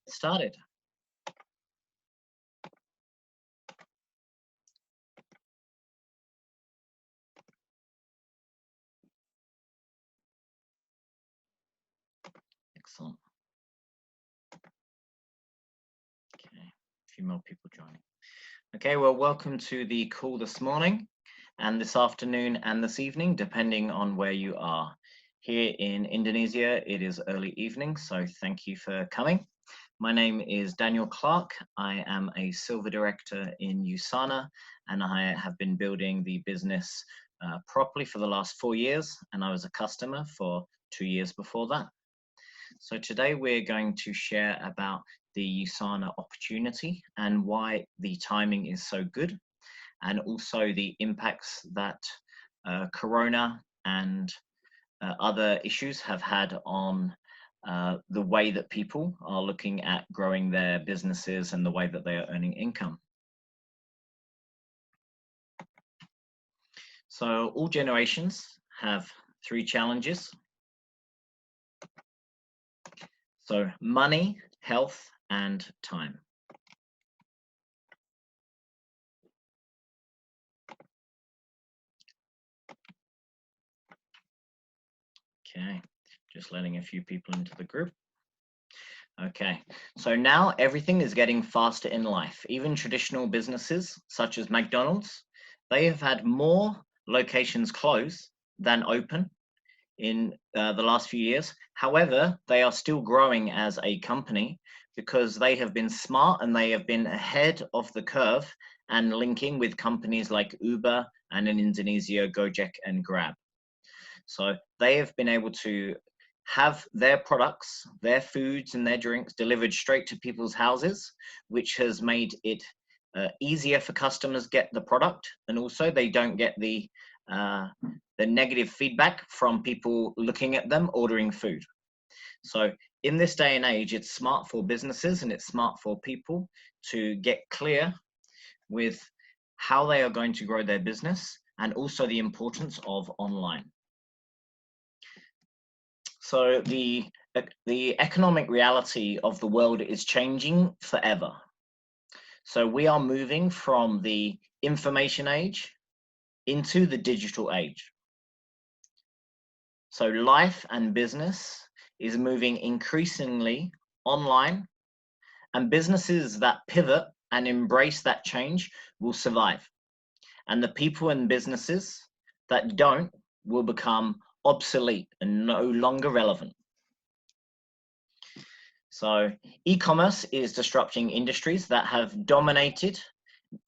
Started. Excellent. Okay, a few more people joining. Okay, well, welcome to the call this morning and this afternoon and this evening, depending on where you are. Here in Indonesia, it is early evening, so thank you for coming. My name is Daniel Clarke. I am a silver director in Usana, and I have been building the business properly for the last 4 years, and I was a customer for 2 years before that. So today we're going to share about the Usana opportunity and why the timing is so good, and also the impacts that Corona and other issues have had on the way that people are looking at growing their businesses and the way that they are earning income. So all generations have 3 challenges. So money, health, and time. Okay, just letting a few people into the group. Okay, so now everything is getting faster in life. Even traditional businesses such as McDonald's, they have had more locations close than open in the last few years. However, they are still growing as a company because they have been smart and they have been ahead of the curve and linking with companies like Uber and in Indonesia, Gojek and Grab. So they have been able to have their products, their foods and their drinks delivered straight to people's houses, which has made it easier for customers get the product, and also they don't get the negative feedback from people looking at them ordering food. So in this day and age, it's smart for businesses and it's smart for people to get clear with how they are going to grow their business and also the importance of online. So the economic reality of the world is changing forever. So we are moving from the information age into the digital age. So life and business is moving increasingly online, and businesses that pivot and embrace that change will survive. And the people and businesses that don't will become obsolete and no longer relevant. So e-commerce is disrupting industries that have dominated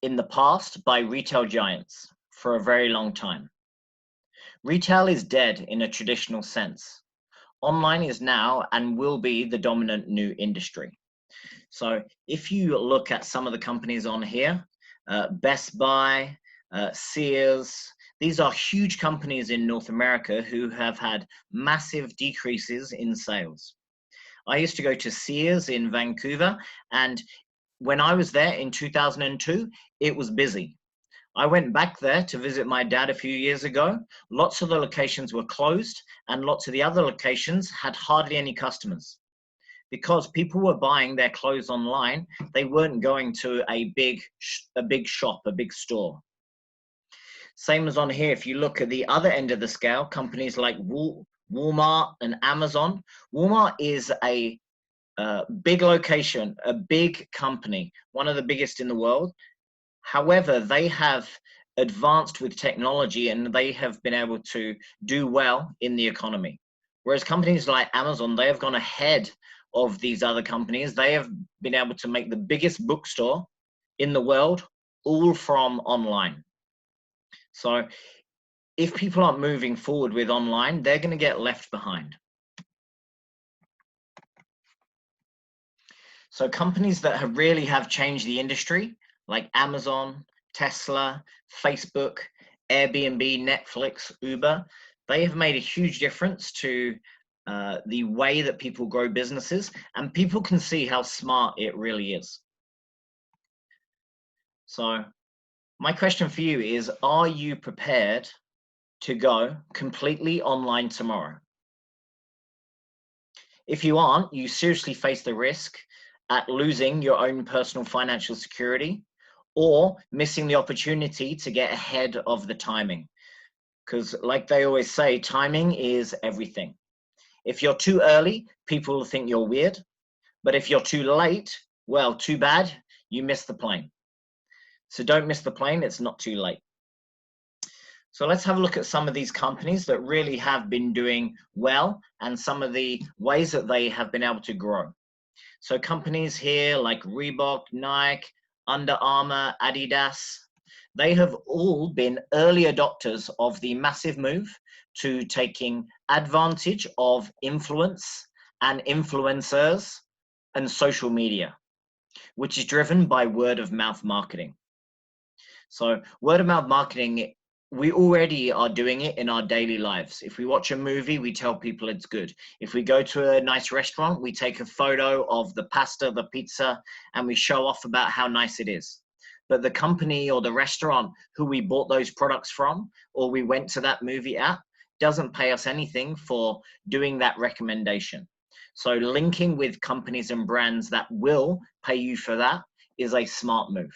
in the past by retail giants for a very long time. Retail is dead in a traditional sense. Online is now and will be the dominant new industry. So if you look at some of the companies on here, Best Buy, Sears, these are huge companies in North America who have had massive decreases in sales. I used to go to Sears in Vancouver, and when I was there in 2002, it was busy. I went back there to visit my dad a few years ago. Lots of the locations were closed, and lots of the other locations had hardly any customers. Because people were buying their clothes online, they weren't going to a big shop, a big store. Same as on here, if you look at the other end of the scale, companies like Walmart and Amazon. Walmart is a big location, a big company, one of the biggest in the world. However, they have advanced with technology and they have been able to do well in the economy. Whereas companies like Amazon, they have gone ahead of these other companies. They have been able to make the biggest bookstore in the world, all from online. So if people aren't moving forward with online, they're going to get left behind. So companies that have really changed the industry, like Amazon, Tesla, Facebook, Airbnb, Netflix, Uber, they have made a huge difference to the way that people grow businesses, and people can see how smart it really is. So my question for you is, are you prepared to go completely online tomorrow? If you aren't, you seriously face the risk at losing your own personal financial security or missing the opportunity to get ahead of the timing. Because, like they always say, timing is everything. If you're too early, people will think you're weird. But if you're too late, well, too bad, you missed the plane. So don't miss the plane, it's not too late. So let's have a look at some of these companies that really have been doing well and some of the ways that they have been able to grow. So companies here like Reebok, Nike, Under Armour, Adidas, they have all been early adopters of the massive move to taking advantage of influence and influencers and social media, which is driven by word of mouth marketing. So word of mouth marketing, we already are doing it in our daily lives. If we watch a movie, we tell people it's good. If we go to a nice restaurant, we take a photo of the pasta, the pizza, and we show off about how nice it is. But the company or the restaurant who we bought those products from, or we went to that movie at, doesn't pay us anything for doing that recommendation. So linking with companies and brands that will pay you for that is a smart move.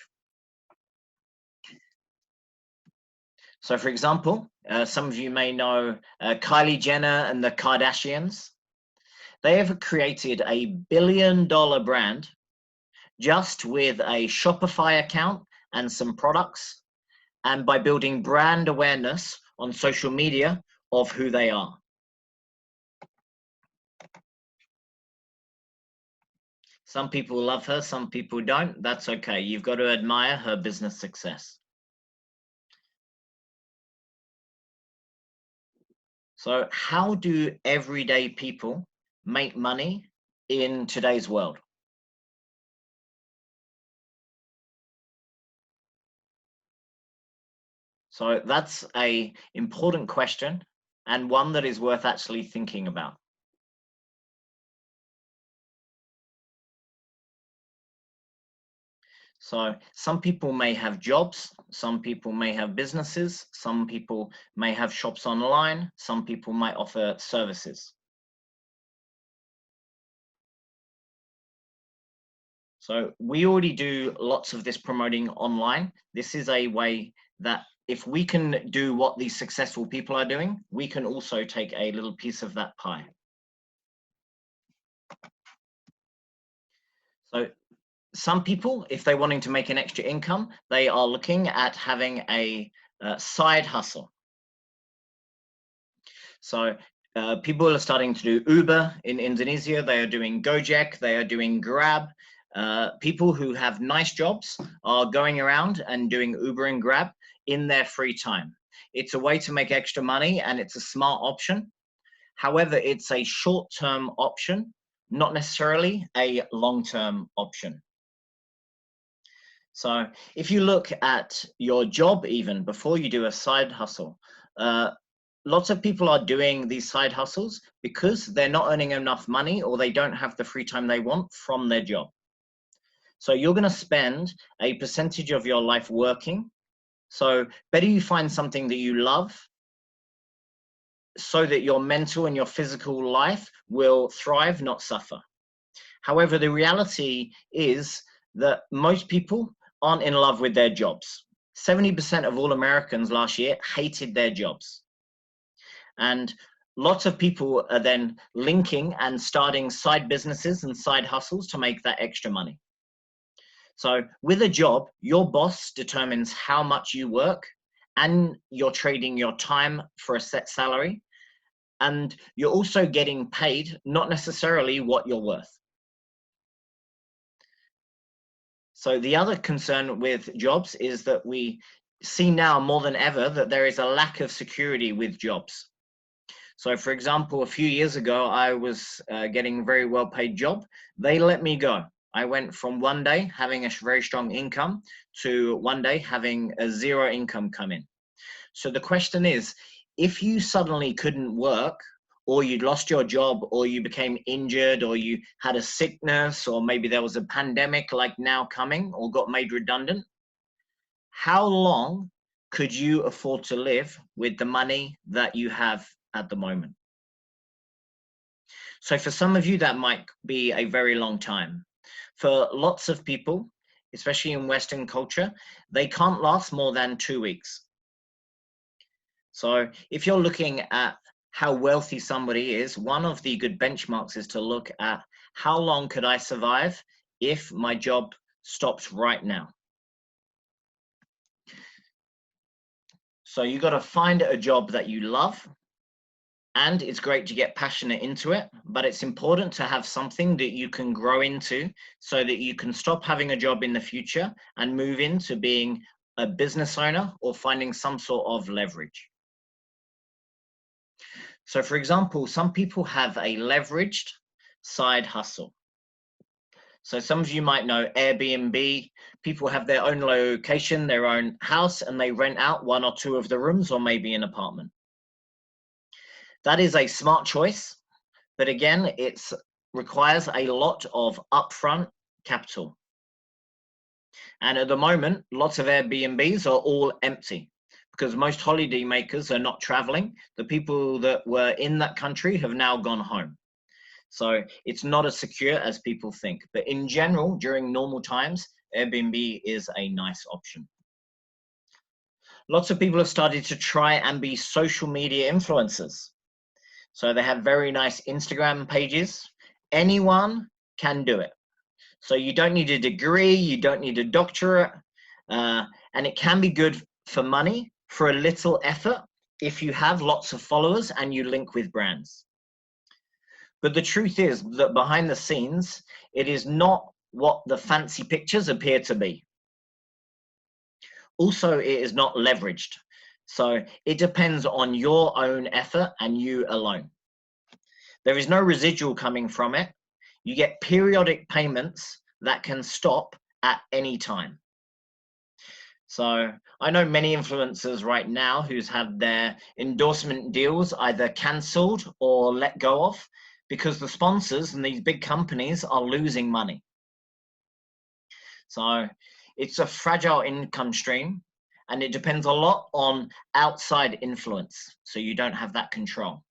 So for example, some of you may know Kylie Jenner and the Kardashians. They have created a $1 billion brand just with a Shopify account and some products, and by building brand awareness on social media of who they are. Some people love her, some people don't. That's okay. You've got to admire her business success. So how do everyday people make money in today's world? So that's a important question and one that is worth actually thinking about. So some people may have jobs, some people may have businesses, some people may have shops online, some people might offer services. So we already do lots of this promoting online. This is a way that if we can do what these successful people are doing, we can also take a little piece of that pie. So some people, if they're wanting to make an extra income, they are looking at having a side hustle. So people are starting to do Uber in Indonesia. They are doing Gojek. They are doing Grab. People who have nice jobs are going around and doing Uber and Grab in their free time. It's a way to make extra money and it's a smart option. However, it's a short-term option, not necessarily a long-term option. So if you look at your job even before you do a side hustle, lots of people are doing these side hustles because they're not earning enough money or they don't have the free time they want from their job. So you're going to spend a percentage of your life working. So better you find something that you love so that your mental and your physical life will thrive, not suffer. However, the reality is that most people aren't in love with their jobs. 70% of all Americans last year hated their jobs. And lots of people are then linking and starting side businesses and side hustles to make that extra money. So with a job, your boss determines how much you work and you're trading your time for a set salary. And you're also getting paid, not necessarily what you're worth. So the other concern with jobs is that we see now more than ever that there is a lack of security with jobs. So for example, a few years ago, I was getting a very well paid job. They let me go. I went from one day having a very strong income to one day having a zero income come in. So the question is, if you suddenly couldn't work, or you'd lost your job, or you became injured, or you had a sickness, or maybe there was a pandemic like now coming, or got made redundant, how long could you afford to live with the money that you have at the moment? So for some of you, that might be a very long time. For lots of people, especially in Western culture, they can't last more than 2 weeks. So if you're looking at how wealthy somebody is, one of the good benchmarks is to look at how long could I survive if my job stopped right now. So you got to find a job that you love, and it's great to get passionate into it, but it's important to have something that you can grow into so that you can stop having a job in the future and move into being a business owner or finding some sort of leverage. So for example, some people have a leveraged side hustle. So some of you might know Airbnb. People have their own location, their own house, and they rent out 1 or 2 of the rooms, or maybe an apartment. That is a smart choice, but again, it requires a lot of upfront capital. And at the moment, lots of Airbnbs are all empty because most holiday makers are not traveling. The people that were in that country have now gone home. So it's not as secure as people think. But in general, during normal times, Airbnb is a nice option. Lots of people have started to try and be social media influencers. So they have very nice Instagram pages. Anyone can do it. So you don't need a degree, you don't need a doctorate, and it can be good for money, for a little effort, if you have lots of followers and you link with brands. But the truth is that behind the scenes, it is not what the fancy pictures appear to be. Also, it is not leveraged. So it depends on your own effort and you alone. There is no residual coming from it. You get periodic payments that can stop at any time. So I know many influencers right now who's had their endorsement deals either cancelled or let go of because the sponsors and these big companies are losing money. So it's a fragile income stream, and it depends a lot on outside influence. So you don't have that control.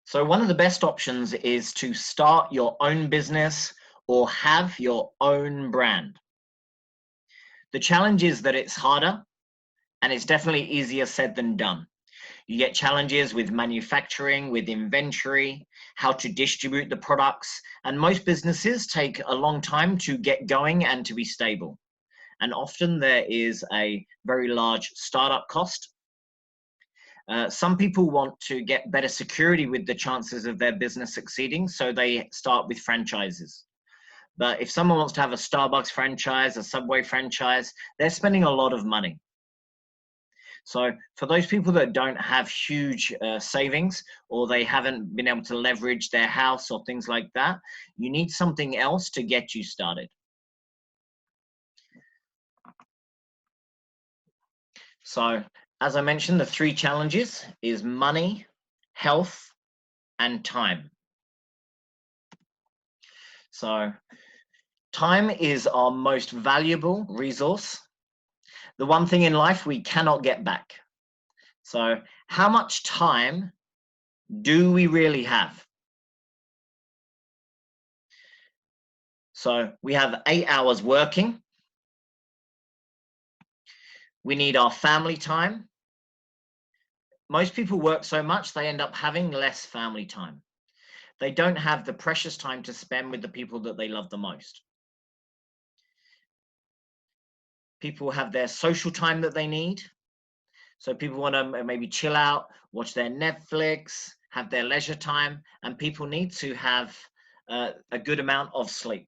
So one of the best options is to start your own business or have your own brand. The challenge is that it's harder, and it's definitely easier said than done. You get challenges with manufacturing, with inventory, how to distribute the products, and most businesses take a long time to get going and to be stable. And often there is a very large startup cost. Some people want to get better security with the chances of their business succeeding, so they start with franchises. But if someone wants to have a Starbucks franchise, a Subway franchise, they're spending a lot of money. So for those people that don't have huge savings, or they haven't been able to leverage their house or things like that, you need something else to get you started. So as I mentioned, the 3 challenges is money, health, and time. So time is our most valuable resource. The one thing in life we cannot get back. So how much time do we really have? So we have 8 hours working. We need our family time. Most people work so much, they end up having less family time. They don't have the precious time to spend with the people that they love the most. People have their social time that they need. So people want to maybe chill out, watch their Netflix, have their leisure time, and people need to have a good amount of sleep.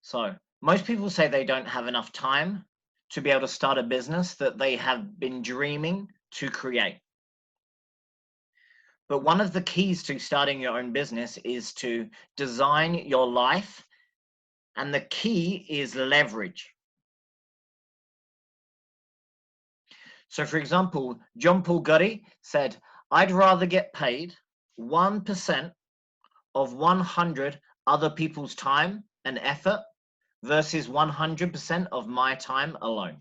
So most people say they don't have enough time to be able to start a business that they have been dreaming to create. But one of the keys to starting your own business is to design your life, and the key is leverage. So for example, John Paul Getty said, I'd rather get paid 1% of 100 other people's time and effort versus 100% of my time alone.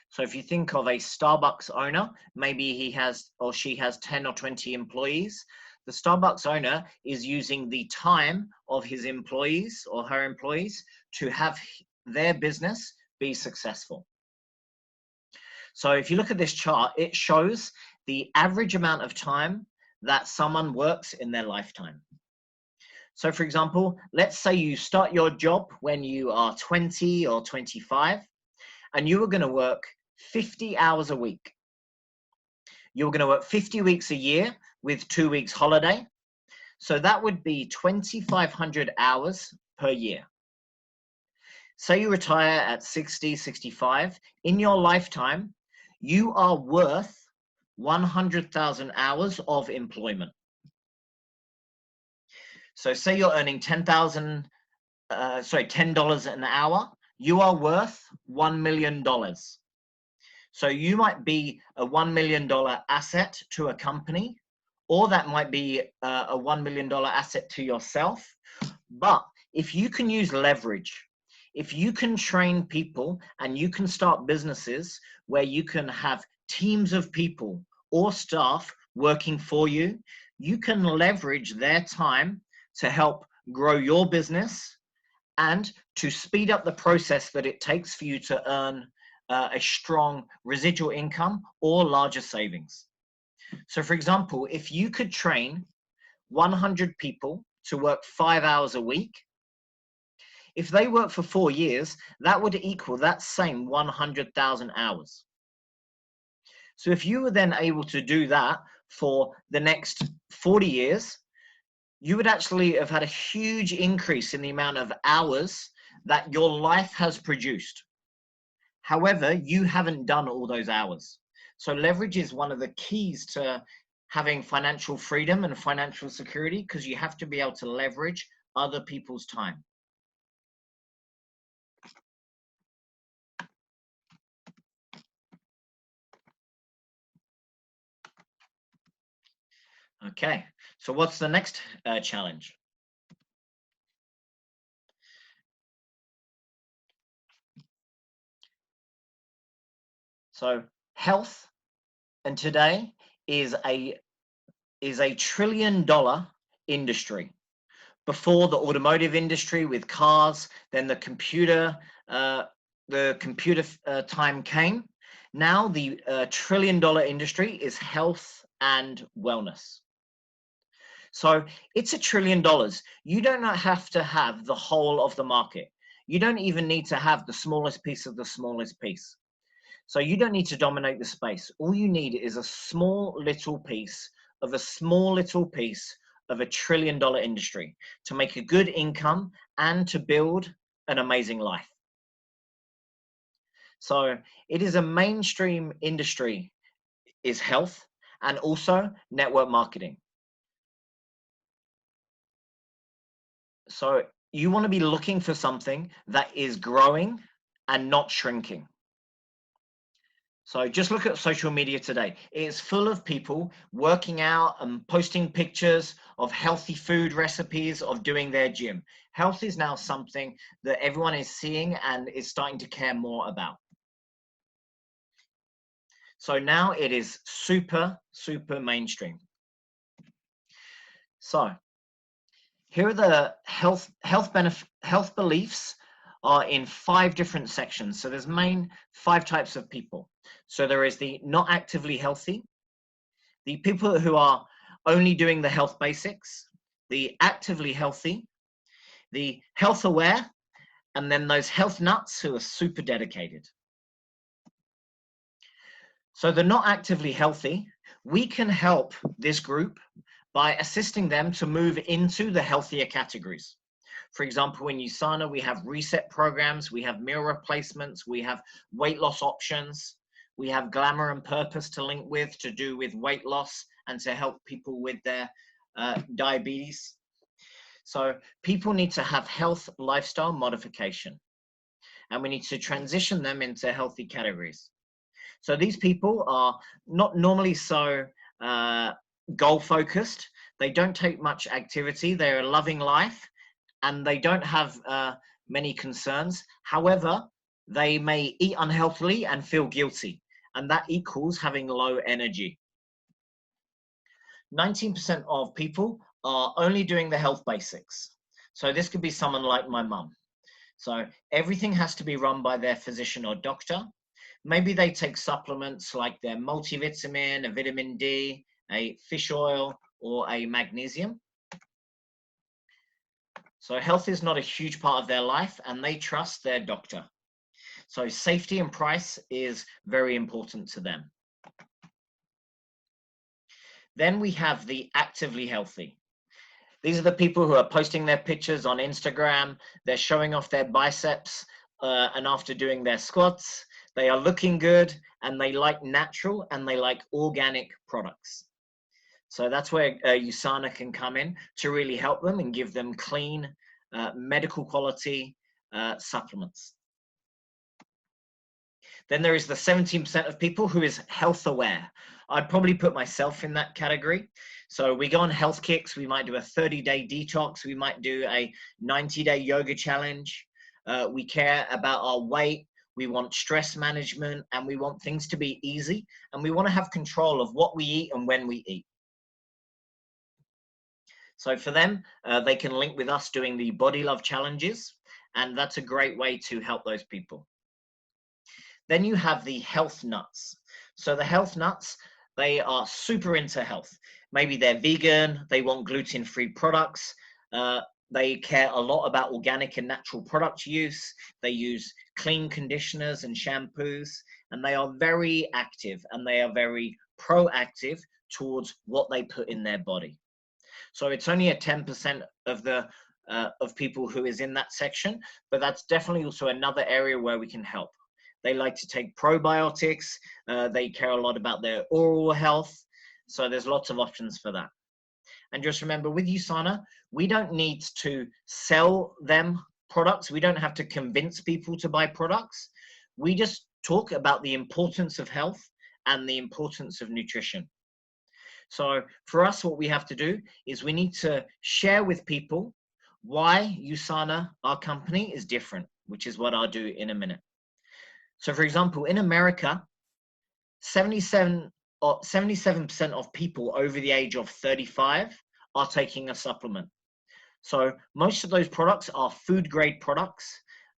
So if you think of a Starbucks owner, maybe he has or she has 10 or 20 employees. The Starbucks owner is using the time of his employees or her employees to have their business be successful. So if you look at this chart, it shows the average amount of time that someone works in their lifetime. So for example, let's say you start your job when you are 20 or 25, and you are going to work 50 hours a week. You're going to work 50 weeks a year with 2 weeks holiday. So that would be 2,500 hours per year. Say you retire at 60, 65. In your lifetime, you are worth 100,000 hours of employment. So say you're earning $10 an hour, you are worth $1 million. So you might be a $1 million asset to a company, or that might be a $1 million asset to yourself. But if you can use leverage, if you can train people and you can start businesses where you can have teams of people or staff working for you, you can leverage their time to help grow your business and to speed up the process that it takes for you to earn a strong residual income or larger savings. So for example, if you could train 100 people to work 5 hours a week, if they work for 4 years, that would equal that same 100,000 hours. So if you were then able to do that for the next 40 years, you would actually have had a huge increase in the amount of hours that your life has produced. However, you haven't done all those hours. So leverage is one of the keys to having financial freedom and financial security, because you have to be able to leverage other people's time. Okay, so what's the next challenge? So health, and today is a $1 trillion industry. Before, the automotive industry with cars, then the computer time came. Now the $1 trillion industry is health and wellness. So it's $1 trillion. You do not have to have the whole of the market. You don't even need to have the smallest piece of the smallest piece. So you don't need to dominate the space. All you need is a small little piece of a small little piece of $1 trillion industry to make a good income and to build an amazing life. So it is a mainstream industry, is health, and also network marketing. So you want to be looking for something that is growing and not shrinking. So just look at social media today. It's full of people working out and posting pictures of healthy food recipes, of doing their gym. Health is now something that everyone is seeing and is starting to care more about. So now it is super, super mainstream. So here are the health beliefs are in 5 different sections. So there's main 5 types of people. So there is the not actively healthy, the people who are only doing the health basics, the actively healthy, the health aware, and then those health nuts who are super dedicated. So the not actively healthy, we can help this group by assisting them to move into the healthier categories. For example, in Usana, we have reset programs, we have meal replacements, we have weight loss options, we have glamour and purpose to link with, to do with weight loss and to help people with their diabetes. So people need to have health lifestyle modification, and we need to transition them into healthy categories. So these people are not normally so goal focused. They don't take much activity. They're a loving life and they don't have many concerns. However, They may eat unhealthily and feel guilty, and that equals having low energy. 19% of people are only doing the health basics. So this could be someone like my mum. So everything has to be run by their physician or doctor. Maybe they take supplements like their multivitamin, a vitamin D, a fish oil, or a magnesium. So health is not a huge part of their life, and they trust their doctor. So safety and price is very important to them. Then we have the actively healthy. These are the people who are posting their pictures on Instagram. They're showing off their biceps, and after doing their squats, they are looking good, and they like natural and they like organic products. So that's where Usana can come in to really help them and give them clean, medical quality supplements. Then there is the 17% of people who is health aware. I'd probably put myself in that category. So we go on health kicks. We might do a 30-day detox. We might do a 90-day yoga challenge. We care about our weight. We want stress management, and we want things to be easy. And we want to have control of what we eat and when we eat. So for them, they can link with us doing the body love challenges. And that's a great way to help those people. Then you have the health nuts. So the health nuts, they are super into health. Maybe they're vegan, they want gluten-free products, they care a lot about organic and natural product use, they use clean conditioners and shampoos, and they are very active and they are very proactive towards what they put in their body. So it's only a 10% of people who is in that section, but that's definitely also another area where we can help. They like to take probiotics. They care a lot about their oral health. So there's lots of options for that. And just remember, with Usana, we don't need to sell them products. We don't have to convince people to buy products. We just talk about the importance of health and the importance of nutrition. So for us, what we have to do is we need to share with people why Usana, our company, is different, which is what I'll do in a minute. So for example, in America, 77% of people over the age of 35 are taking a supplement. So most of those products are food grade products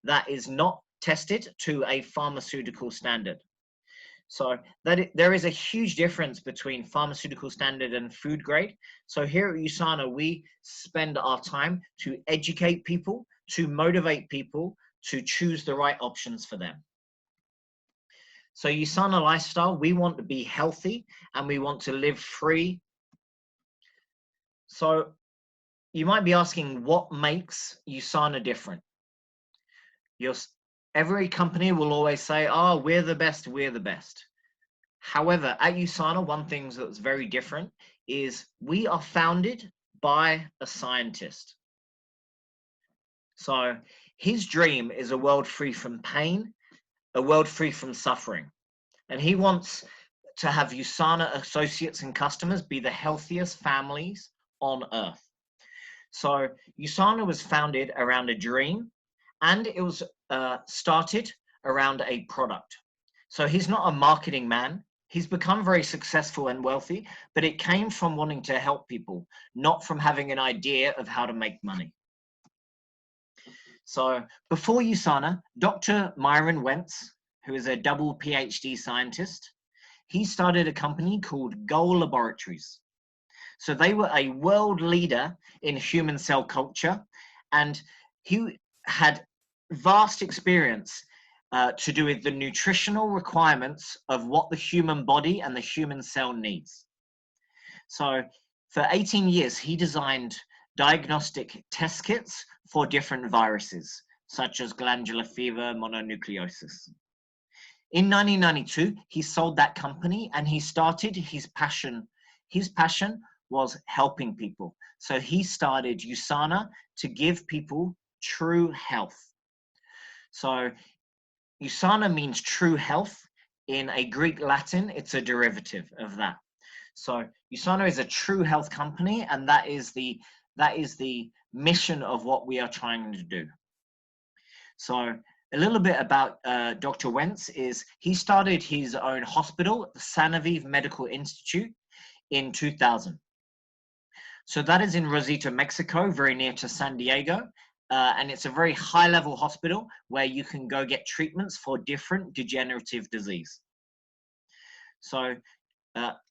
that is not tested to a pharmaceutical standard. So there is a huge difference between pharmaceutical standard and food grade. So here at Usana, we spend our time to educate people, to motivate people to choose the right options for them. So Usana lifestyle, we want to be healthy and we want to live free. So you might be asking, what makes Usana different? Every company will always say, oh, we're the best, we're the best. However, at Usana, one thing that's very different is we are founded by a scientist. So his dream is a world free from pain, a world free from suffering. And he wants to have Usana associates and customers be the healthiest families on earth. So Usana was founded around a dream, and it was started around a product. So he's not a marketing man. He's become very successful and wealthy, but it came from wanting to help people, not from having an idea of how to make money. So before Usana, Dr. Myron Wentz, who is a double PhD scientist, he started a company called Goal Laboratories. So they were a world leader in human cell culture, and he had vast experience to do with the nutritional requirements of what the human body and the human cell needs. So for 18 years, he designed diagnostic test kits for different viruses, such as glandular fever, mononucleosis. In 1992, he sold that company and he started his passion. His passion was helping people. So he started Usana to give people true health. So Usana means true health. In a Greek Latin, it's a derivative of that. So Usana is a true health company, and that is the mission of what we are trying to do. So A little bit about Dr. Wentz is he started his own hospital, the Sanoviv Medical Institute, in 2000. So that is in Rosita, Mexico, very near to San Diego. And it's a very high-level hospital where you can go get treatments for different degenerative disease. So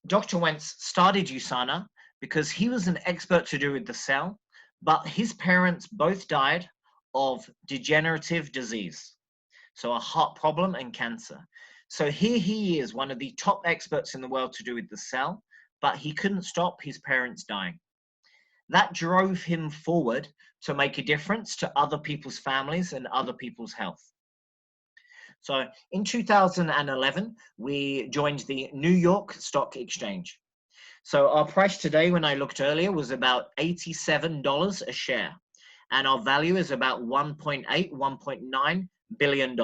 Dr. Wentz started Usana because he was an expert to do with the cell, but his parents both died of degenerative disease, so a heart problem and cancer. So here he is, one of the top experts in the world to do with the cell, but he couldn't stop his parents dying. That drove him forward to make a difference to other people's families and other people's health. So in 2011, we joined the New York Stock Exchange. So our price today, when I looked earlier, was about $87 a share. And our value is about $1.8, $1.9 billion.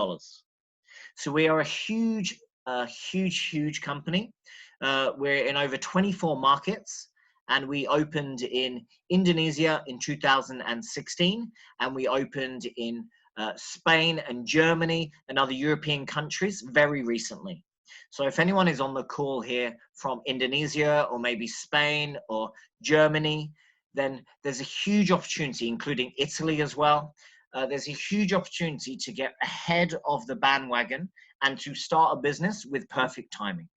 So we are a huge company. We're in over 24 markets. And we opened in Indonesia in 2016. And we opened in Spain and Germany and other European countries very recently. So if anyone is on the call here from Indonesia or maybe Spain or Germany, then there's a huge opportunity, including Italy as well. There's a huge opportunity to get ahead of the bandwagon and to start a business with perfect timing.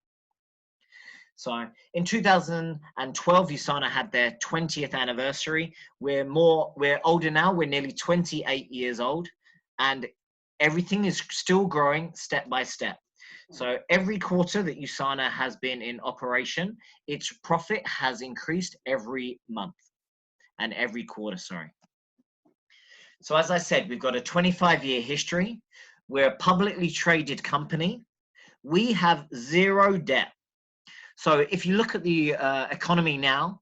So in 2012, Usana had their 20th anniversary. We're older now. We're nearly 28 years old, and everything is still growing step by step. So every quarter that Usana has been in operation, its profit has increased every month and every quarter, sorry. So as I said, we've got a 25-year history. We're a publicly traded company. We have zero debt. So if you look at the economy now,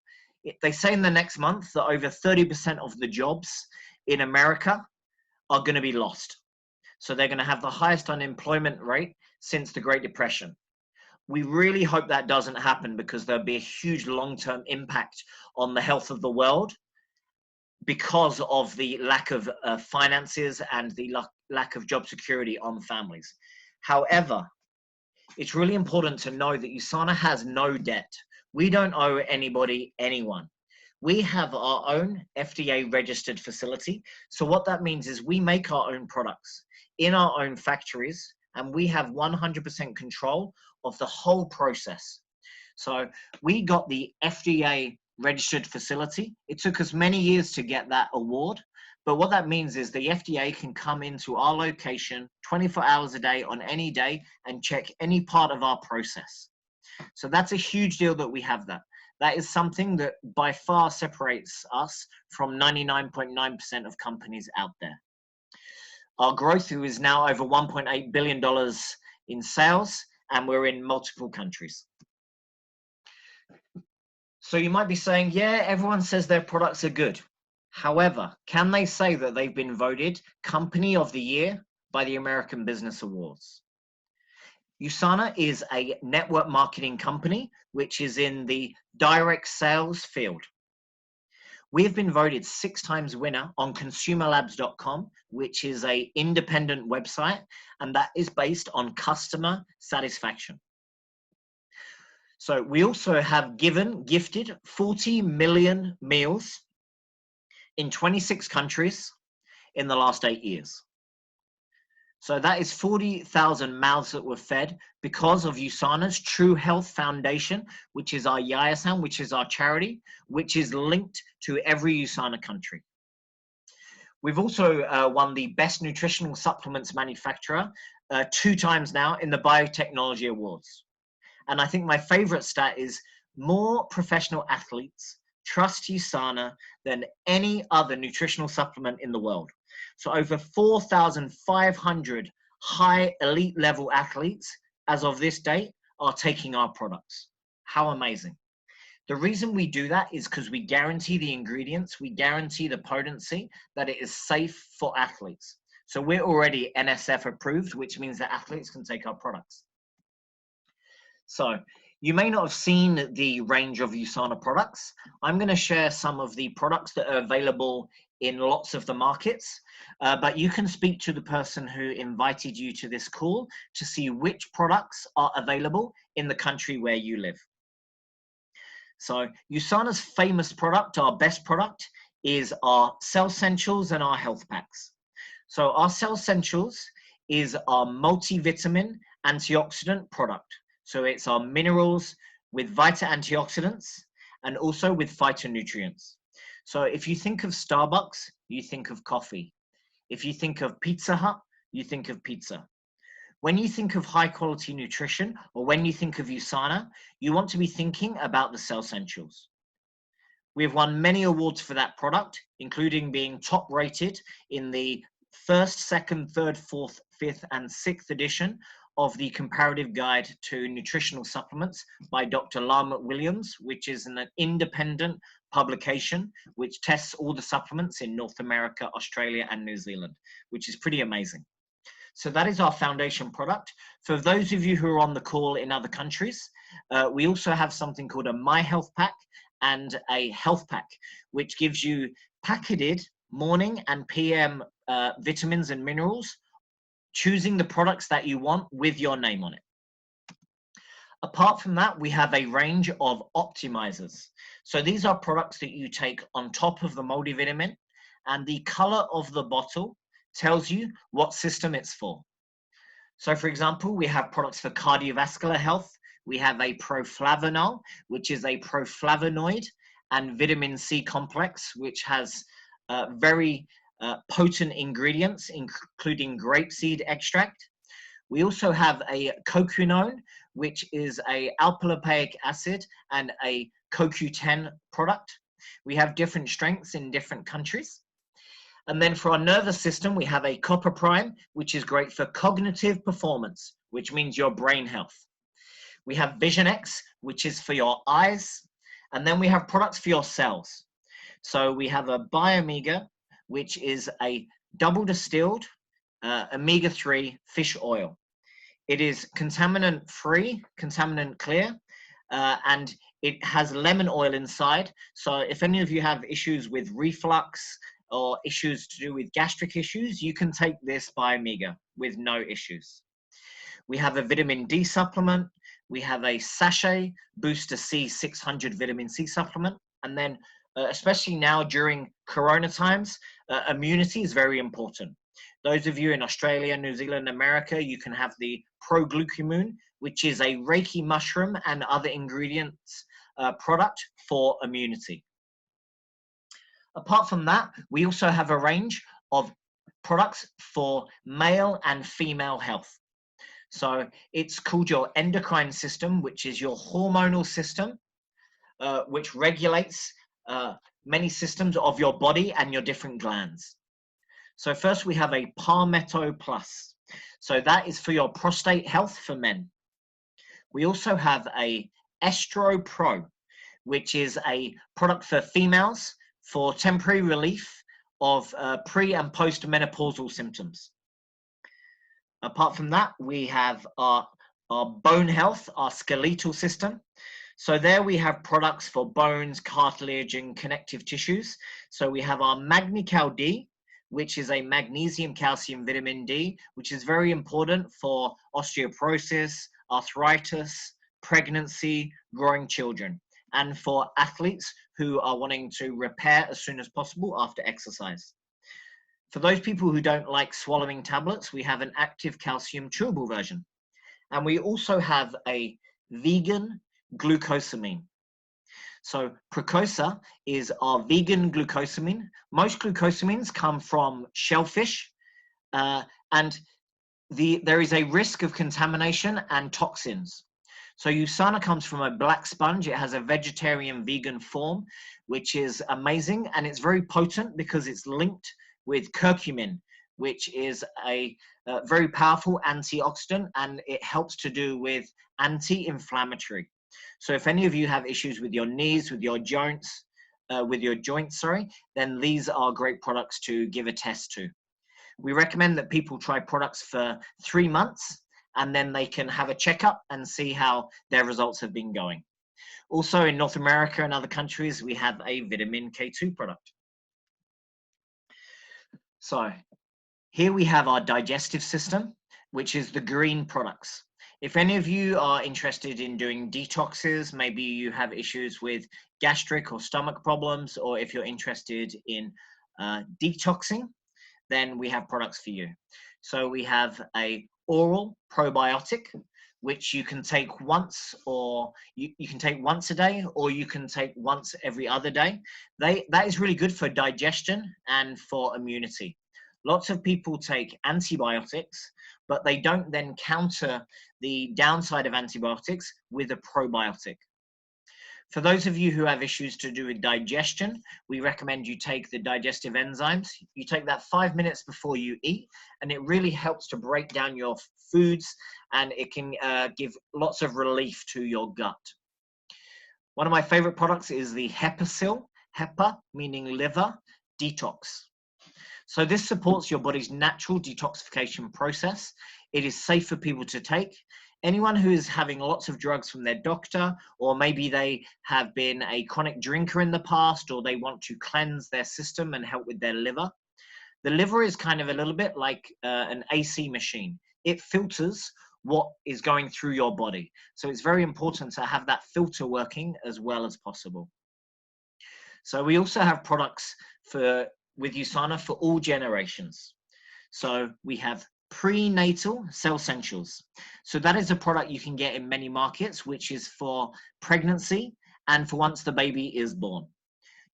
they say in the next month that over 30% of the jobs in America are going to be lost. So they're going to have the highest unemployment rate since the Great Depression. We really hope that doesn't happen because there'll be a huge long-term impact on the health of the world because of the lack of finances and the lack of job security on families. However, it's really important to know that Usana has no debt. We don't owe anybody anyone. We have our own FDA registered facility. So what that means is we make our own products in our own factories, and we have 100% control of the whole process. So we got the FDA registered facility. It took us many years to get that award. But what that means is the FDA can come into our location 24 hours a day on any day and check any part of our process. So that's a huge deal that we have that. That is something that by far separates us from 99.9% of companies out there. Our growth is now over $1.8 billion in sales, and we're in multiple countries. So you might be saying, yeah, everyone says their products are good. However, can they say that they've been voted Company of the Year by the American Business Awards? Usana is a network marketing company, which is in the direct sales field. We have been voted 6 times winner on consumerlabs.com, which is an independent website, and that is based on customer satisfaction. So we also have gifted 40 million meals in 26 countries in the last 8 years. So that is 40,000 mouths that were fed because of Usana's True Health Foundation, which is our yayasan, which is our charity, which is linked to every Usana country. We've also won the Best Nutritional Supplements Manufacturer 2 times now in the Biotechnology Awards. And I think my favorite stat is more professional athletes trust Usana than any other nutritional supplement in the world. So over 4,500 high elite level athletes as of this date are taking our products. How amazing. The reason we do that is because we guarantee the ingredients, we guarantee the potency, that it is safe for athletes. So we're already NSF approved, which means that athletes can take our products. So you may not have seen the range of Usana products. I'm going to share some of the products that are available in lots of the markets, but you can speak to the person who invited you to this call to see which products are available in the country where you live. So Usana's famous product, our best product, is our Cell Essentials and our Health Packs. So our Cell Essentials is our multivitamin antioxidant product. So it's our minerals with vita antioxidants and also with phytonutrients. So if you think of Starbucks, you think of coffee. If you think of Pizza Hut, you think of pizza. When you think of high quality nutrition, or when you think of Usana, you want to be thinking about the Cell Essentials. We have won many awards for that product, including being top rated in the first, second, third, fourth, fifth, and sixth edition of the Comparative Guide to Nutritional Supplements by Dr. Lama Williams, which is an independent publication which tests all the supplements in North America, Australia, and New Zealand, which is pretty amazing. So that is our foundation product. For those of you who are on the call in other countries, we also have something called a My Health Pack and a Health Pack, which gives you packeted morning and PM vitamins and minerals, choosing the products that you want with your name on it. Apart from that, we have a range of optimizers. So these are products that you take on top of the multivitamin, and the color of the bottle tells you what system it's for. So for example, we have products for cardiovascular health. We have a proflavanol, which is a proflavonoid, and vitamin C complex, which has very potent ingredients, including grapeseed extract. We also have a coquinone, which is a alpha-lipoic acid and a CoQ10 product. We have different strengths in different countries. And then for our nervous system, we have a copper prime, which is great for cognitive performance, which means your brain health. We have Vision X, which is for your eyes. And then we have products for your cells. So we have a Biomega, which is a double distilled omega-3 fish oil. It is contaminant free, contaminant clear, and it has lemon oil inside. So if any of you have issues with reflux or issues to do with gastric issues, you can take this Biomega with no issues. We have a vitamin D supplement. We have a sachet Booster C 600 vitamin C supplement. And then especially now during Corona times, immunity is very important. Those of you in Australia, New Zealand, America, you can have the Pro-Glucomune, which is a Reiki mushroom and other ingredients product for immunity. Apart from that, we also have a range of products for male and female health. So it's called your endocrine system, which is your hormonal system, which regulates many systems of your body and your different glands. So first we have a Palmetto Plus. So that is for your prostate health for men. We also have a Estro Pro, which is a product for females for temporary relief of pre and post menopausal symptoms. Apart from that, we have our bone health, our skeletal system. So there we have products for bones, cartilage, and connective tissues. So we have our MagniCal D, which is a magnesium, calcium, vitamin D, which is very important for osteoporosis, arthritis, pregnancy, growing children, and for athletes who are wanting to repair as soon as possible after exercise. For those people who don't like swallowing tablets, we have an active calcium chewable version. And we also have a vegan glucosamine. So Precosa is our vegan glucosamine. Most glucosamines come from shellfish, and there is a risk of contamination and toxins. So Usana comes from a black sponge. It has a vegetarian vegan form, which is amazing, and it's very potent because it's linked with curcumin, which is a very powerful antioxidant, and it helps to do with anti-inflammatory. So if any of you have issues with your knees, with your joints, then these are great products to give a test to. We recommend that people try products for 3 months, and then they can have a checkup and see how their results have been going. Also in North America and other countries, we have a vitamin K2 product. So here we have our digestive system, which is the green products. If any of you are interested in doing detoxes, maybe you have issues with gastric or stomach problems, or if you're interested in detoxing, then we have products for you. So we have a oral probiotic, which you can take once, or you can take once a day, or you can take once every other day. That is really good for digestion and for immunity. Lots of people take antibiotics, but they don't then counter the downside of antibiotics with a probiotic. For those of you who have issues to do with digestion, we recommend you take the digestive enzymes. You take that 5 minutes before you eat, and it really helps to break down your foods, and it can give lots of relief to your gut. One of my favorite products is the Hepasil, Hepa meaning liver, detox. So this supports your body's natural detoxification process. It is safe for people to take. Anyone who is having lots of drugs from their doctor, or maybe they have been a chronic drinker in the past, or they want to cleanse their system and help with their liver. The liver is kind of a little bit like an AC machine. It filters what is going through your body. So it's very important to have that filter working as well as possible. So we also have products with Usana for all generations. So we have prenatal cell essentials. So that is a product you can get in many markets, which is for pregnancy and for once the baby is born.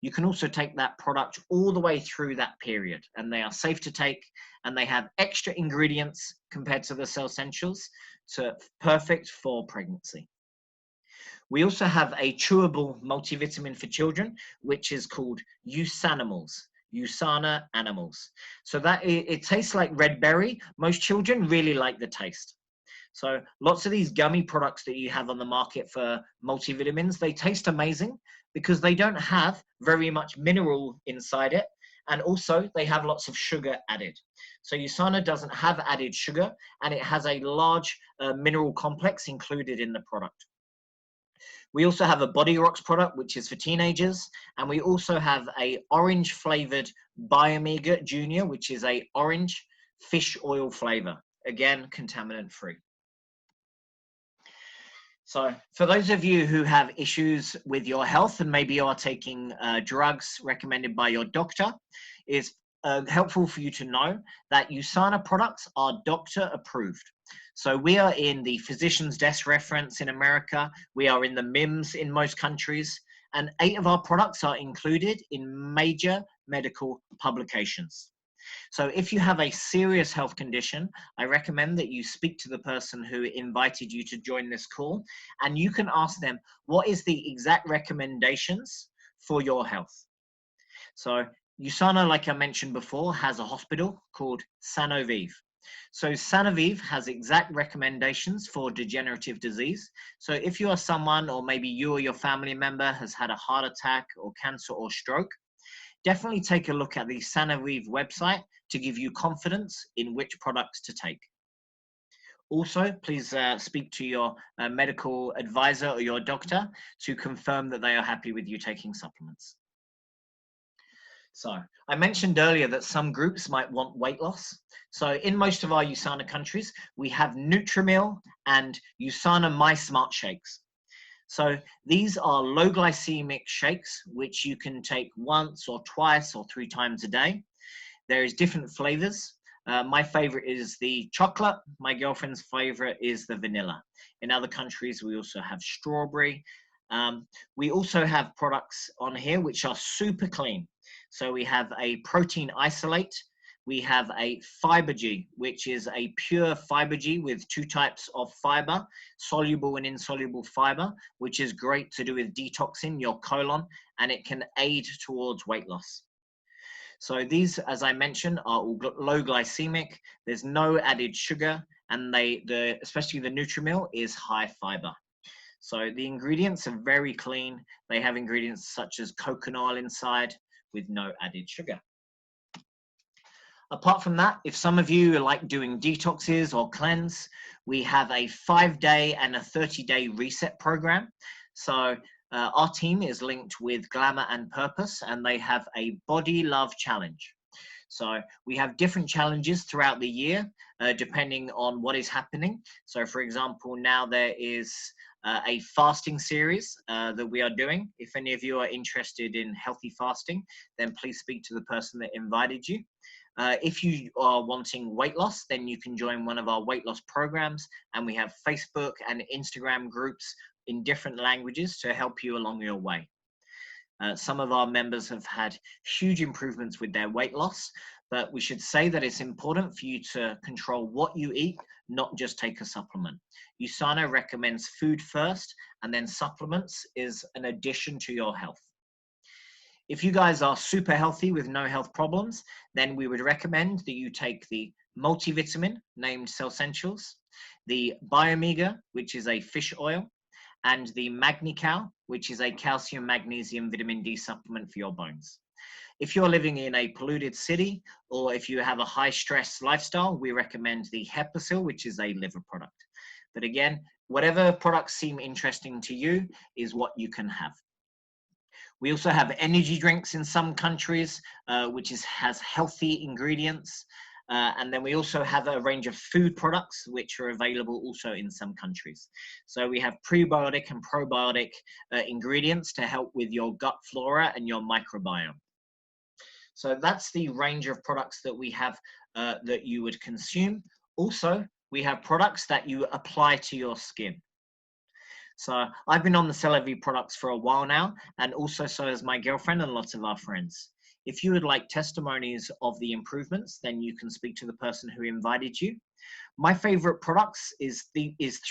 You can also take that product all the way through that period, and they are safe to take, and they have extra ingredients compared to the cell essentials, so perfect for pregnancy. We also have a chewable multivitamin for children, which is called Usanimals. Usana animals. So that it tastes like red berry. Most children really like the taste. So lots of these gummy products that you have on the market for multivitamins, they taste amazing because they don't have very much mineral inside it. And also they have lots of sugar added. So Usana doesn't have added sugar, and it has a large mineral complex included in the product. We also have a Body Rocks product, which is for teenagers. And we also have a orange flavored Biomega Junior, which is a orange fish oil flavor. Again, contaminant free. So for those of you who have issues with your health and maybe you are taking drugs recommended by your doctor, it's helpful for you to know that Usana products are doctor approved. So we are in the Physician's Desk reference in America. We are in the MIMS in most countries, and 8 of our products are included in major medical publications. So if you have a serious health condition, I recommend that you speak to the person who invited you to join this call, and you can ask them, what is the exact recommendations for your health? So Usana, like I mentioned before, has a hospital called Sanoviv. So Sanoviv has exact recommendations for degenerative disease. So if you are someone, or maybe you or your family member has had a heart attack or cancer or stroke, definitely take a look at the Sanoviv website to give you confidence in which products to take. Also, please speak to your medical advisor or your doctor to confirm that they are happy with you taking supplements. So I mentioned earlier that some groups might want weight loss. So in most of our Usana countries, we have Nutrimil and Usana My Smart Shakes. So these are low glycemic shakes, which you can take once or twice or 3 times a day. There is different flavors. My favorite is the chocolate. My girlfriend's favorite is the vanilla. In other countries, we also have strawberry. We also have products on here which are super clean. So we have a protein isolate. We have a Fiber G, which is a pure Fiber G with 2 types of fiber, soluble and insoluble fiber, which is great to do with detoxing your colon, and it can aid towards weight loss. So these, as I mentioned, are all low glycemic. There's no added sugar, and especially the Nutrimil is high fiber. So the ingredients are very clean. They have ingredients such as coconut oil inside with no added sugar. Apart from that, if some of you like doing detoxes or cleanse, we have a 5-day and a 30-day reset program. So our team is linked with Glamour and Purpose, and they have a body love challenge. So we have different challenges throughout the year, depending on what is happening. So for example, now there is a fasting series that we are doing. If any of you are interested in healthy fasting, then please speak to the person that invited you. If you are wanting weight loss, then you can join one of our weight loss programs, and we have Facebook and Instagram groups in different languages to help you along your way. Some of our members have had huge improvements with their weight loss, but we should say that it's important for you to control what you eat, not just take a supplement. Usana recommends food first, and then supplements is an addition to your health. If you guys are super healthy with no health problems, then we would recommend that you take the multivitamin named Cellsentials, the Biomega, which is a fish oil, and the MagniCal, which is a calcium, magnesium, vitamin D supplement for your bones. If you're living in a polluted city, or if you have a high stress lifestyle, we recommend the Hepasil, which is a liver product. But again, whatever products seem interesting to you is what you can have. We also have energy drinks in some countries, which has healthy ingredients. And then we also have a range of food products, which are available also in some countries. So we have prebiotic and probiotic ingredients to help with your gut flora and your microbiome. So that's the range of products that we have that you would consume. Also, we have products that you apply to your skin. So I've been on the Celevi products for a while now, and also so has my girlfriend and lots of our friends. If you would like testimonies of the improvements, then you can speak to the person who invited you. My favorite products is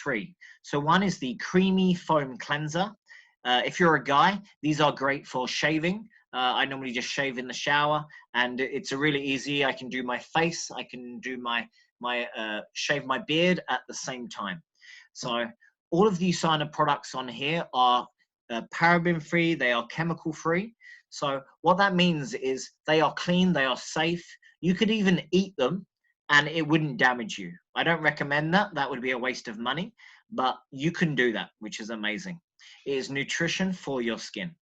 three. So one is the creamy foam cleanser. If you're a guy, these are great for shaving. I normally just shave in the shower, and it's a really easy. I can do my face, I can do my shave my beard at the same time. So all of the Usana products on here are paraben free, they are chemical free. So what that means is they are clean, they are safe. You could even eat them and it wouldn't damage you. I don't recommend that. That would be a waste of money, but you can do that, which is amazing. It is nutrition for your skin.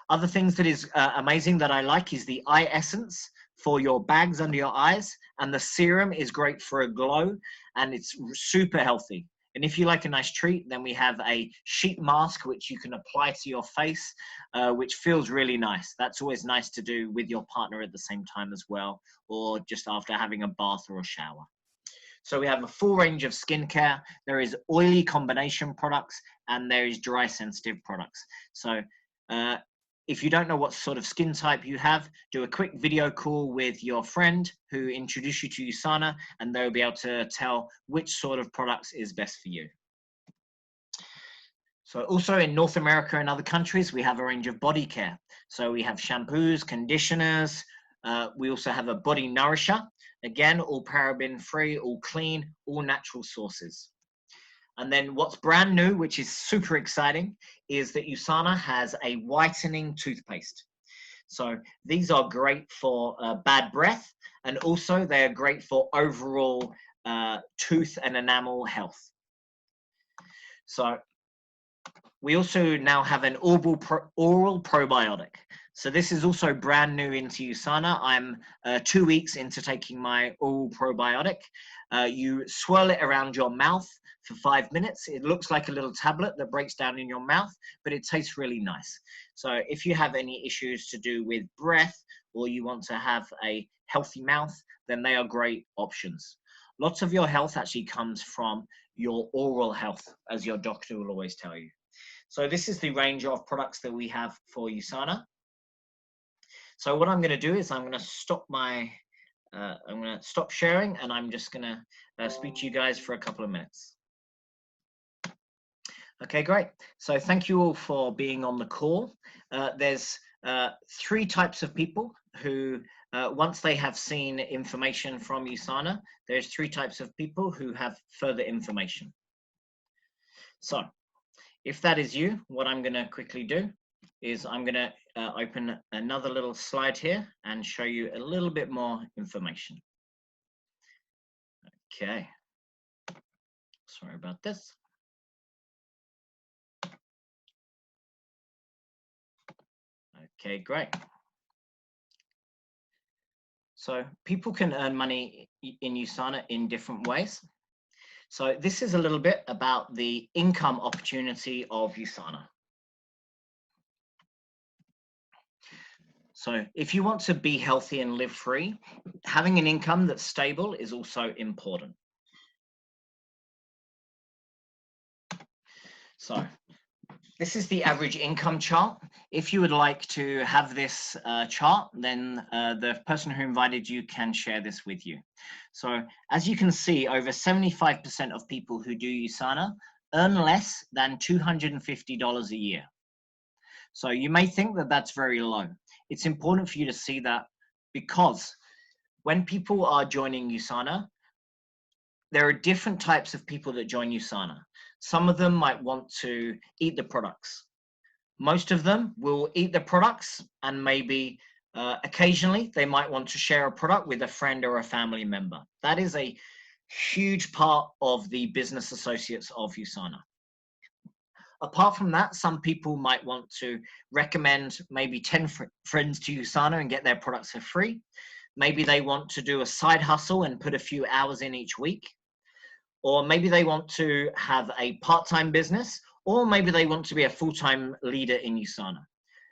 Other things that is amazing that I like is the eye essence for your bags under your eyes, and the serum is great for a glow, and it's super healthy. And if you like a nice treat, then we have a sheet mask which you can apply to your face, which feels really nice. That's always nice to do with your partner at the same time as well, or just after having a bath or a shower. So we have a full range of skincare. There is oily combination products, and there is dry sensitive products. So if you don't know what sort of skin type you have, do a quick video call with your friend who introduced you to Usana, and they'll be able to tell which sort of products is best for you. So also in North America and other countries, we have a range of body care. So we have shampoos, conditioners. We also have a body nourisher. Again, all paraben free, all clean, all natural sources. And then what's brand new, which is super exciting, is that Usana has a whitening toothpaste. So these are great for bad breath, and also they're great for overall tooth and enamel health. So we also now have an oral probiotic. So this is also brand new into Usana. I'm 2 weeks into taking my oral probiotic. You swirl it around your mouth for 5 minutes. It looks like a little tablet that breaks down in your mouth, but it tastes really nice. So if you have any issues to do with breath, or you want to have a healthy mouth, then they are great options. Lots of your health actually comes from your oral health, as your doctor will always tell you. So this is the range of products that we have for Usana. So what I'm going to do is I'm going to stop sharing, and I'm just going to speak to you guys for a couple of minutes. Okay, great. So thank you all for being on the call. There's 3 types of people who, once they have seen information from Usana, there's 3 types of people who have further information. So if that is you, what I'm going to quickly do is I'm going to open another little slide here and show you a little bit more information. Okay. Sorry about this. Okay, great. So people can earn money in Usana in different ways. So this is a little bit about the income opportunity of Usana. So if you want to be healthy and live free, having an income that's stable is also important. So this is the average income chart. If you would like to have this chart, then the person who invited you can share this with you. So as you can see, over 75% of people who do Usana earn less than $250 a year. So you may think that that's very low. It's important for you to see that, because when people are joining Usana, there are different types of people that join Usana. Some of them might want to eat the products. Most of them will eat the products, and maybe occasionally they might want to share a product with a friend or a family member. That is a huge part of the business associates of Usana. Apart from that, some people might want to recommend maybe 10 friends to Usana and get their products for free. Maybe they want to do a side hustle and put a few hours in each week. Or maybe they want to have a part-time business, or maybe they want to be a full-time leader in Usana.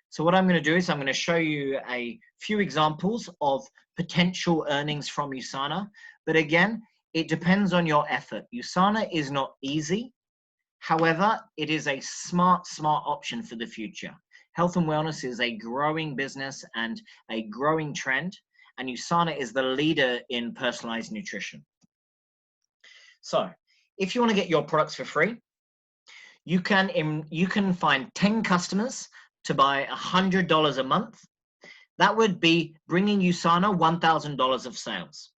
So what I'm going to do is I'm going to show you a few examples of potential earnings from Usana. But again, it depends on your effort. Usana is not easy. However, it is a smart option for the future. Health and wellness is a growing business and a growing trend, and Usana is the leader in personalized nutrition. So if you want to get your products for free, you can find 10 customers to buy $100 a month. That would be bringing Usana $1,000 of sales.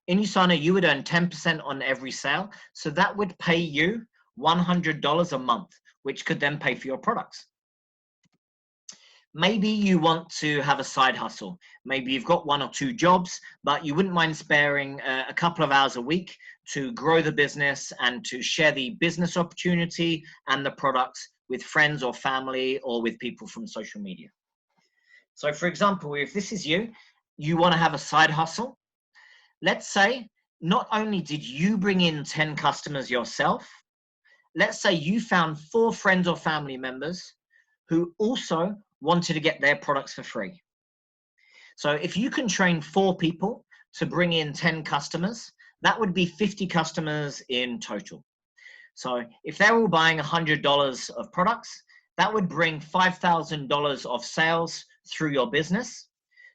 In Usana, you would earn 10% on every sale, so that would pay you $100 a month, which could then pay for your products. Maybe you want to have a side hustle. Maybe you've got 1 or 2 jobs, but you wouldn't mind sparing a couple of hours a week to grow the business and to share the business opportunity and the products with friends or family or with people from social media. So for example, if this is you, you want to have a side hustle. Let's say not only did you bring in 10 customers yourself, let's say you found 4 friends or family members who also wanted to get their products for free. So if you can train 4 people to bring in 10 customers, that would be 50 customers in total. So if they're all buying $100 of products, that would bring $5,000 of sales through your business.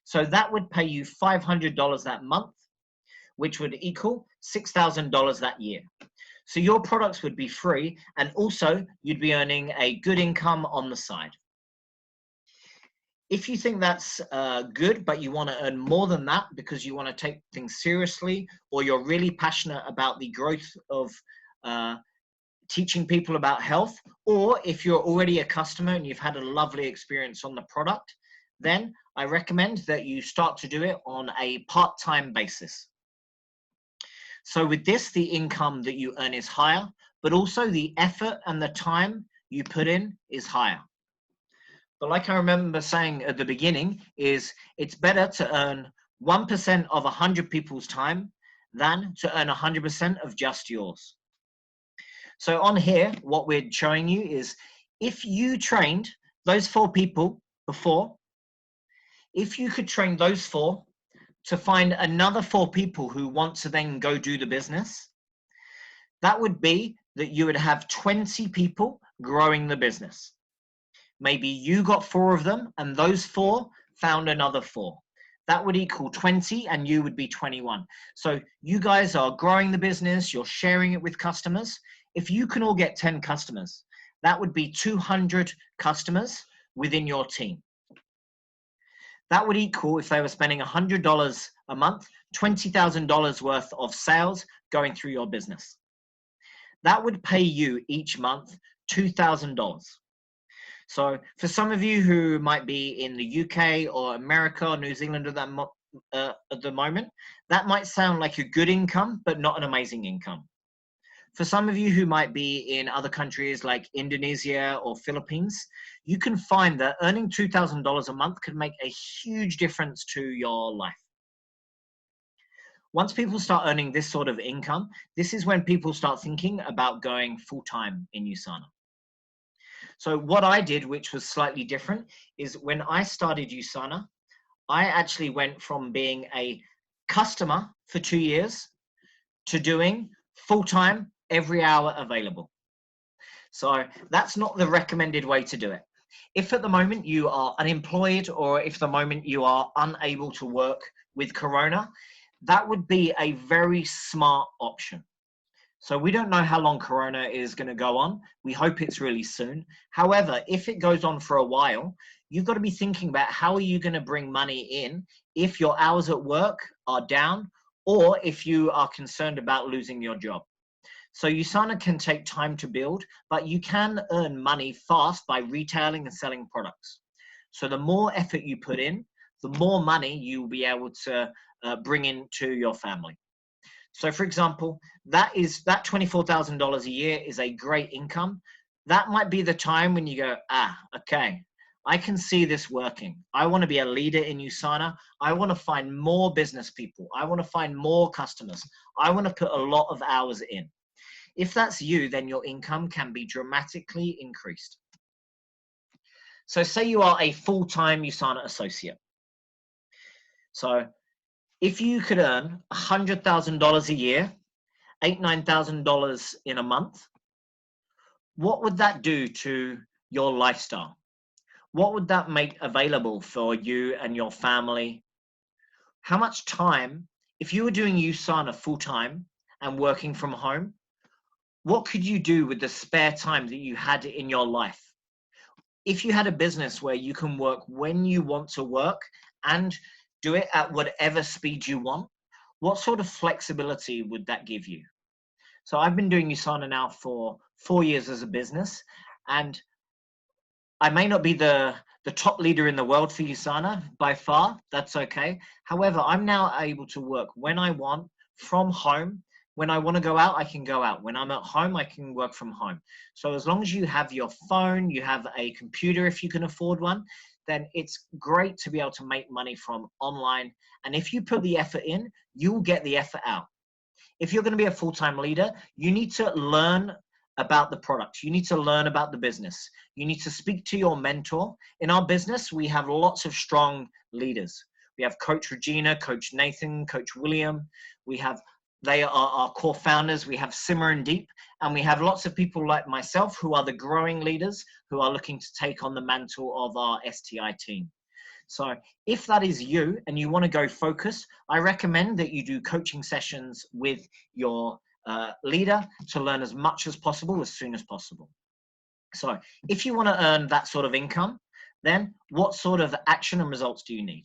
So that would pay you $500 that month, which would equal $6,000 that year. So your products would be free, and also you'd be earning a good income on the side. If you think that's good, but you want to earn more than that because you want to take things seriously, or you're really passionate about the growth of teaching people about health, or if you're already a customer and you've had a lovely experience on the product, then I recommend that you start to do it on a part-time basis. So with this, the income that you earn is higher, but also the effort and the time you put in is higher. But like I remember saying at the beginning, is it's better to earn 1% of 100 people's time than to earn 100% of just yours. So on here, what we're showing you is if you trained those 4 people before, if you could train those 4 to find another 4 people who want to then go do the business, that would be that you would have 20 people growing the business. Maybe you got 4 of them and those 4 found another 4. That would equal 20 and you would be 21. So you guys are growing the business, you're sharing it with customers. If you can all get 10 customers, that would be 200 customers within your team. That would equal, if they were spending $100 a month, $20,000 worth of sales going through your business. That would pay you each month $2,000. So for some of you who might be in the UK or America or New Zealand at the moment, that might sound like a good income, but not an amazing income. For some of you who might be in other countries like Indonesia or Philippines, you can find that earning $2,000 a month could make a huge difference to your life. Once people start earning this sort of income, this is when people start thinking about going full-time in Usana. So what I did, which was slightly different, is when I started Usana, I actually went from being a customer for 2 years to doing full-time every hour available. So that's not the recommended way to do it. If at the moment you are unemployed, or if at the moment you are unable to work with Corona, that would be a very smart option. So we don't know how long Corona is going to go on. We hope it's really soon. However, if it goes on for a while, you've got to be thinking about how are you going to bring money in if your hours at work are down, or if you are concerned about losing your job. So Usana can take time to build, but you can earn money fast by retailing and selling products. So the more effort you put in, the more money you'll be able to bring into your family. So for example, that $24,000 a year is a great income. That might be the time when you go, okay, I can see this working. I want to be a leader in Usana. I want to find more business people. I want to find more customers. I want to put a lot of hours in. If that's you, then your income can be dramatically increased. So say you are a full-time Usana associate. So if you could earn $100,000 a year, $9,000 in a month, what would that do to your lifestyle? What would that make available for you and your family? How much time, if you were doing Usana full-time and working from home, what could you do with the spare time that you had in your life? If you had a business where you can work when you want to work and do it at whatever speed you want, what sort of flexibility would that give you? So I've been doing Usana now for 4 years as a business, and I may not be the top leader in the world for Usana by far. That's okay. However, I'm now able to work when I want from home. When I want to go out, I can go out. When I'm at home, I can work from home. So as long as you have your phone, you have a computer if you can afford one, then it's great to be able to make money from online. And if you put the effort in, you'll get the effort out. If you're going to be a full-time leader, you need to learn about the product. You need to learn about the business. You need to speak to your mentor. In our business, we have lots of strong leaders. We have Coach Regina, Coach Nathan, Coach William. They are our core founders. We have Simmer and Deep, and we have lots of people like myself who are the growing leaders who are looking to take on the mantle of our STI team. So if that is you and you want to go focus, I recommend that you do coaching sessions with your leader to learn as much as possible as soon as possible. So if you want to earn that sort of income, then what sort of action and results do you need?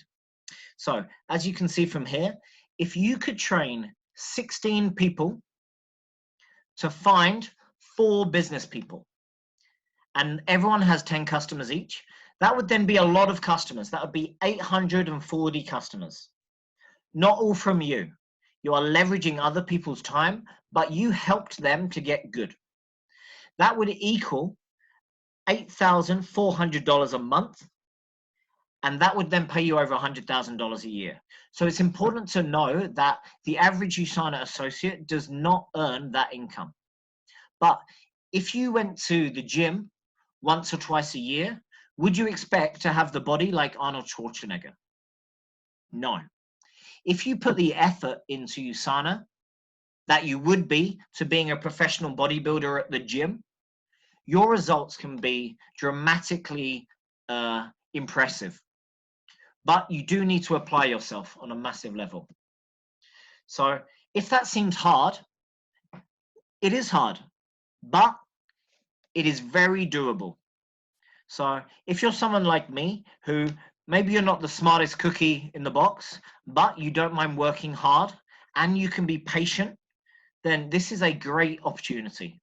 So as you can see from here, if you could train 16 people to find 4 business people, and everyone has 10 customers each, that would then be a lot of customers. That would be 840 customers. Not all from you. You are leveraging other people's time, but you helped them to get good. That would equal $8,400 a month, and that would then pay you over $100,000 a year. So it's important to know that the average Usana associate does not earn that income. But if you went to the gym once or twice a year, would you expect to have the body like Arnold Schwarzenegger? No. If you put the effort into Usana that you would be to being a professional bodybuilder at the gym, your results can be dramatically impressive. But you do need to apply yourself on a massive level. So if that seems hard, it is hard, but it is very doable. So if you're someone like me who maybe you're not the smartest cookie in the box, but you don't mind working hard and you can be patient, then this is a great opportunity.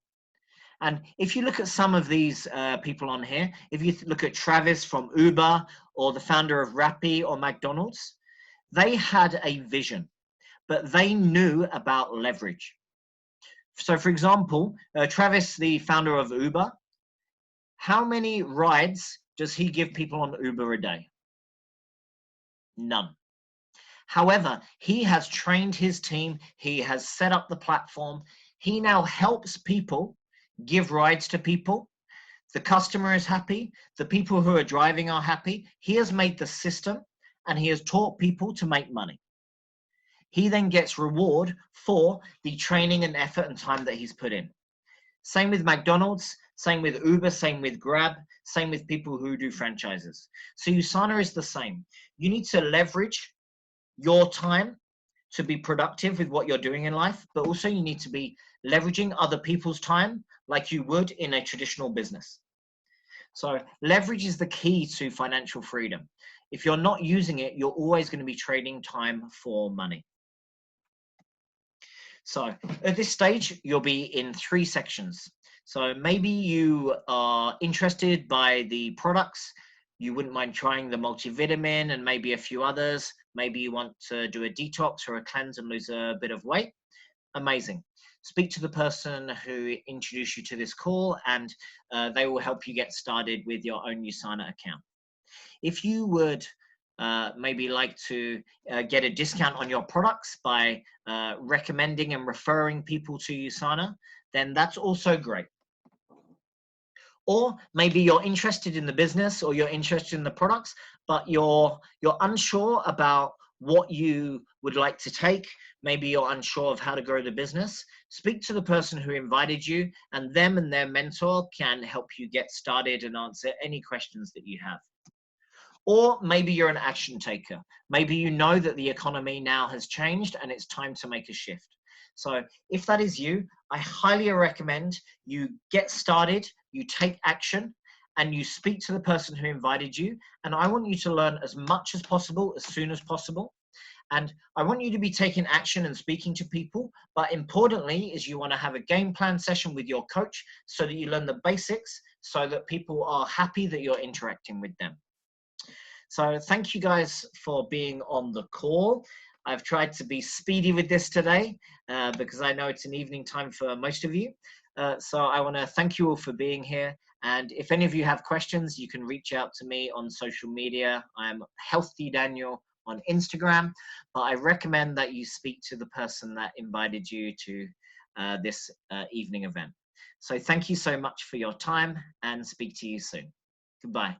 And if you look at some of these people on here, if you look at Travis from Uber or the founder of Rappi or McDonald's, they had a vision, but they knew about leverage. So for example, Travis, the founder of Uber, how many rides does he give people on Uber a day? None. However, he has trained his team, he has set up the platform, he now helps people give rides to people. The customer is happy, the people who are driving are happy. He has made the system and he has taught people to make money. He then gets reward for the training and effort and time that he's put in. Same with McDonald's, same with Uber, same with Grab, same with people who do franchises. So Usana is the same. You need to leverage your time to be productive with what you're doing in life, but also you need to be leveraging other people's time like you would in a traditional business. So leverage is the key to financial freedom. If you're not using it, you're always going to be trading time for money. So at this stage, you'll be in 3 sections. So maybe you are interested by the products. You wouldn't mind trying the multivitamin and maybe a few others. Maybe you want to do a detox or a cleanse and lose a bit of weight. Amazing. Speak to the person who introduced you to this call and they will help you get started with your own Usana account. If you would maybe like to get a discount on your products by recommending and referring people to Usana, then that's also great. Or maybe you're interested in the business or you're interested in the products, but you're unsure about what you would like to take. Maybe you're unsure of how to grow the business. Speak to the person who invited you, and them and their mentor can help you get started and answer any questions that you have. Or maybe you're an action taker. Maybe you know that the economy now has changed and it's time to make a shift. So if that is you, I highly recommend you get started, you take action, and you speak to the person who invited you. And I want you to learn as much as possible, as soon as possible. And I want you to be taking action and speaking to people. But importantly, is you want to have a game plan session with your coach so that you learn the basics so that people are happy that you're interacting with them. So thank you guys for being on the call. I've tried to be speedy with this today because I know it's an evening time for most of you. So I want to thank you all for being here. And if any of you have questions, you can reach out to me on social media. I'm Healthy Daniel on Instagram, but I recommend that you speak to the person that invited you to this evening event. So thank you so much for your time and speak to you soon. Goodbye.